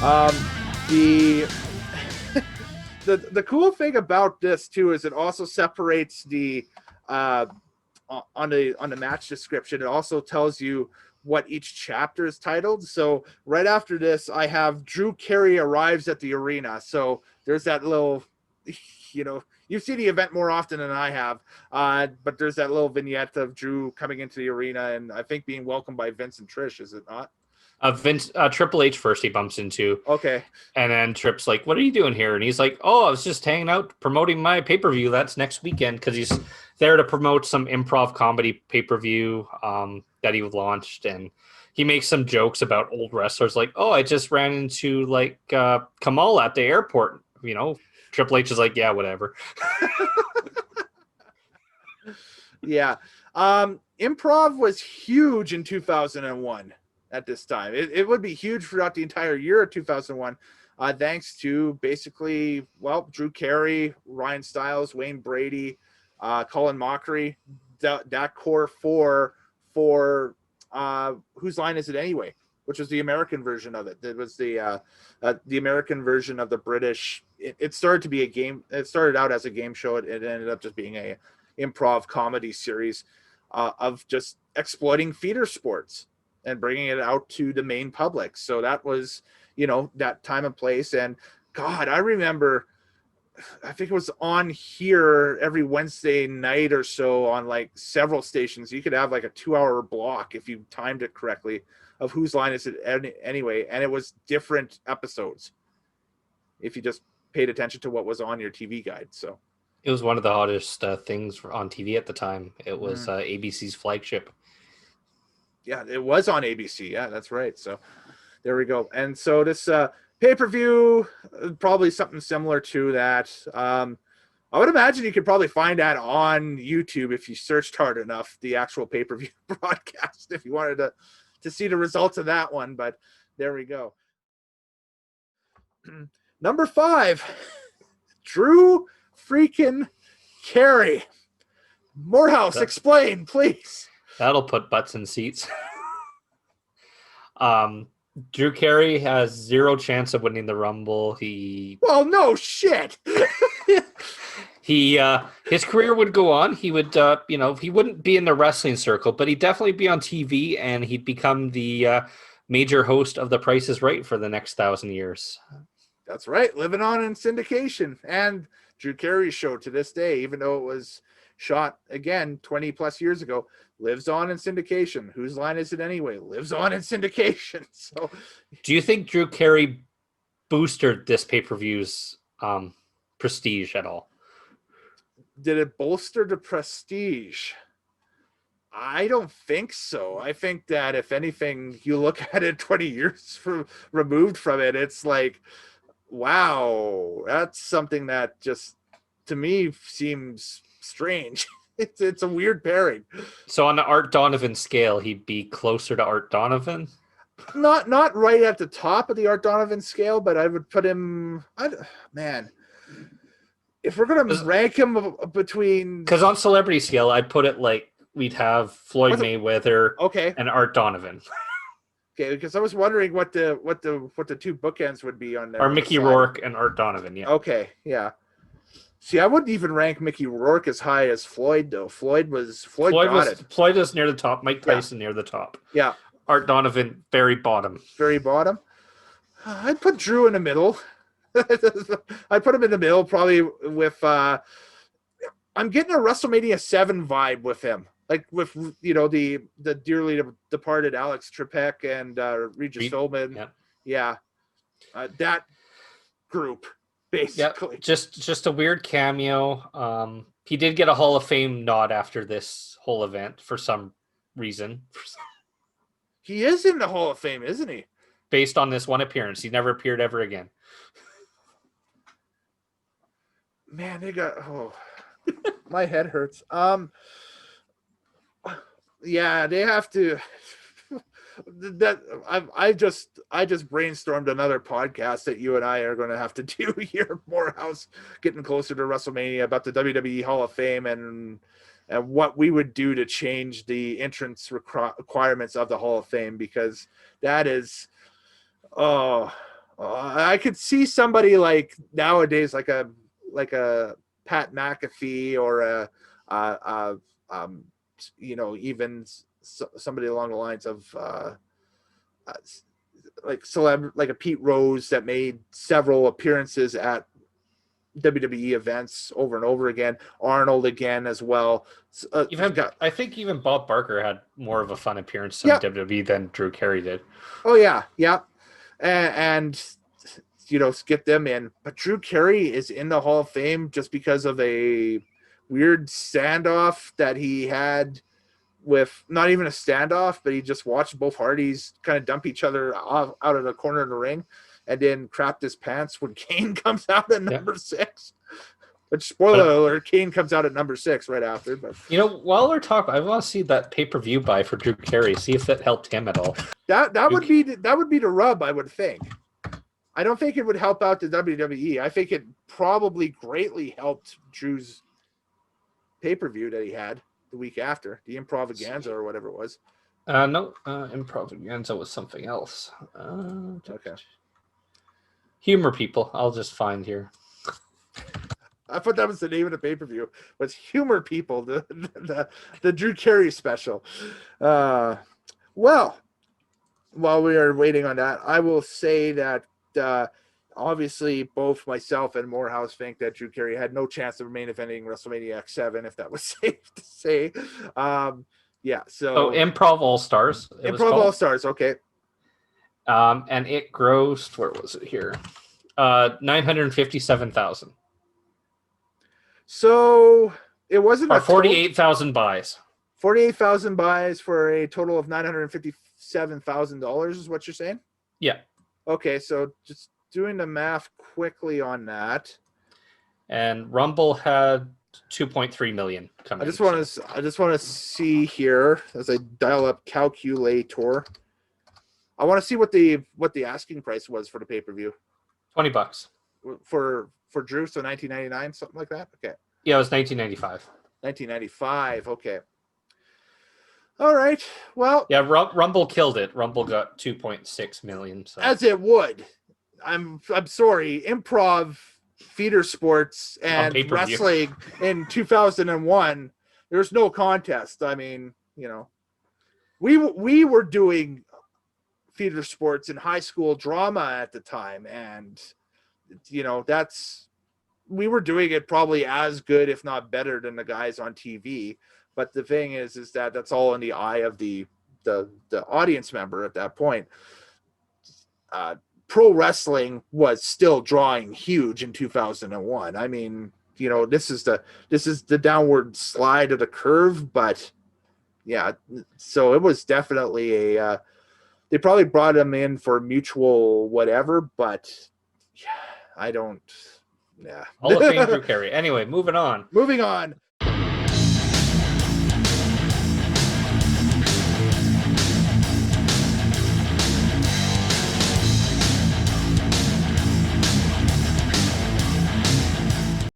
The the cool thing about this too is it also separates the on the match description. It also tells you what each chapter is titled. So right after this, I have Drew Carey arrives at the arena. So there's that little, you see the event more often than I have, but there's that little vignette of Drew coming into the arena and I think being welcomed by Vince and Trish, is it not? Triple H first he bumps into. Okay. And then Tripp's like, what are you doing here? And he's like, oh, I was just hanging out promoting my pay-per-view. That's next weekend, because he's there to promote some improv comedy pay-per-view that he launched. And he makes some jokes about old wrestlers like, oh, I just ran into like Kamal at the airport. Triple H is like, yeah, whatever. Yeah. Improv was huge in 2001. At this time, it would be huge throughout the entire year of 2001, thanks to basically, Drew Carey, Ryan Stiles, Wayne Brady, Colin Mockery, that core four for Whose Line Is It Anyway, which was the American version of it. It was the American version of the British. It started to be a game. It started out as a game show. It ended up just being a improv comedy series of just exploiting feeder sports and bringing it out to the main public. So that was, that time and place. And God, I remember, I think it was on here every Wednesday night or so on like several stations. You could have like a 2-hour block if you timed it correctly of Whose Line Is It Anyway. And it was different episodes if you just paid attention to what was on your TV guide. So it was one of the hottest things on TV at the time. It was ABC's flagship. Yeah, it was on ABC. Yeah, that's right. So there we go. And so this pay-per-view, probably something similar to that. I would imagine you could probably find that on YouTube if you searched hard enough, the actual pay-per-view broadcast, if you wanted to see the results of that one. But there we go. Number 5, Drew freaking Carey. Moorhouse, explain, please. That'll put butts in seats. Drew Carey has 0 chance of winning the Rumble. Well, no shit. His career would go on. He would, he wouldn't be in the wrestling circle, but he'd definitely be on TV, and he'd become the major host of The Price is Right for the next 1,000 years. That's right. Living on in syndication. And Drew Carey's show to this day, even though it was shot again 20 plus years ago, lives on in syndication. Whose Line Is It Anyway? Lives on in syndication. So do you think Drew Carey boosted this pay-per-view's prestige at all? Did it bolster the prestige? I don't think so. I think that if anything, you look at it 20 years removed from it, it's like, wow, that's something that just to me seems strange. It's a weird pairing. So on the Art Donovan scale, he'd be closer to Art Donovan? Not right at the top of the Art Donovan scale, but I would put him, if we're going to rank him between... Because on celebrity scale, I'd put it like we'd have Floyd Mayweather and Art Donovan. Okay, because I was wondering what the 2 bookends would be on there. Or Mickey Rourke and Art Donovan, yeah. Okay, yeah. See, I wouldn't even rank Mickey Rourke as high as Floyd, though. Floyd is near the top. Mike Tyson near the top. Yeah. Art Donovan, very bottom. Very bottom? I'd put Drew in the middle. I'd put him in the middle, probably with... I'm getting a WrestleMania 7 vibe with him. Like with, the dearly departed Alex Trebek and Regis Philbin. Yeah. That group. Basically. Yep. Just a weird cameo. He did get a Hall of Fame nod after this whole event for some reason. He is in the Hall of Fame, isn't he? Based on this one appearance. He never appeared ever again. Man, my head hurts. Yeah, they have to... I just brainstormed another podcast that you and I are going to have to do here, Moorhouse, getting closer to WrestleMania, about the WWE Hall of Fame and what we would do to change the entrance requirements of the Hall of Fame, because that is, I could see somebody like nowadays, like a Pat McAfee or even somebody along the lines of like a Pete Rose that made several appearances at WWE events over and over again. Arnold again as well. I think even Bob Barker had more of a fun appearance on Yep. WWE than Drew Carey did. Oh yeah, yeah, and get them in. But Drew Carey is in the Hall of Fame just because of a weird standoff that he had with, not even a standoff, but he just watched both Hardys kind of dump each other out of the corner of the ring, and then crapped his pants when Kane comes out at number 6. Which, spoiler alert, Kane comes out at number 6 right after. But while we're talking, I want to see that pay-per-view buy for Drew Carey. See if that helped him at all. That would be the rub, I would think. I don't think it would help out the WWE. I think it probably greatly helped Drew's pay-per-view that he had the week after, the Improvaganza or whatever it was. No, Improvaganza was something else. Okay. Humor People. I'll just find here. I thought that was the name of the pay-per-view. Was Humor People, the Drew Carey special. Well, while we are waiting on that, I will say that obviously both myself and Moorhouse think that Drew Carey had no chance of main eventing WrestleMania X7, if that was safe to say. So Improv All Stars. Improv All Stars, okay. And it grossed, where was it here? 957,000. So it wasn't or 48,000 buys. 48,000 buys for a total of $957,000 is what you're saying? Yeah. Okay, so just doing the math quickly on that. And Rumble had 2.3 million coming. I just want to see here as I dial up calculator. I want to see what the asking price was for the pay-per-view. $20 for Drew, so $19.99, something like that. Okay. Yeah, it was $19.95. $19.95. Okay. All right. Well. Yeah, Rumble killed it. Rumble got 2.6 million. So. As it would. I'm sorry. Improv, feeder sports, and wrestling in 2001. There's no contest. I mean, we were doing feeder sports in high school drama at the time, and we were doing it probably as good, if not better, than the guys on TV. But the thing is that that's all in the eye of the audience member at that point. Pro wrestling was still drawing huge in 2001. I mean, this is the downward slide of the curve, but yeah, so it was definitely they probably brought him in for mutual whatever, but yeah, I don't. Yeah. Hall of Fame Drew Carey. Anyway, moving on.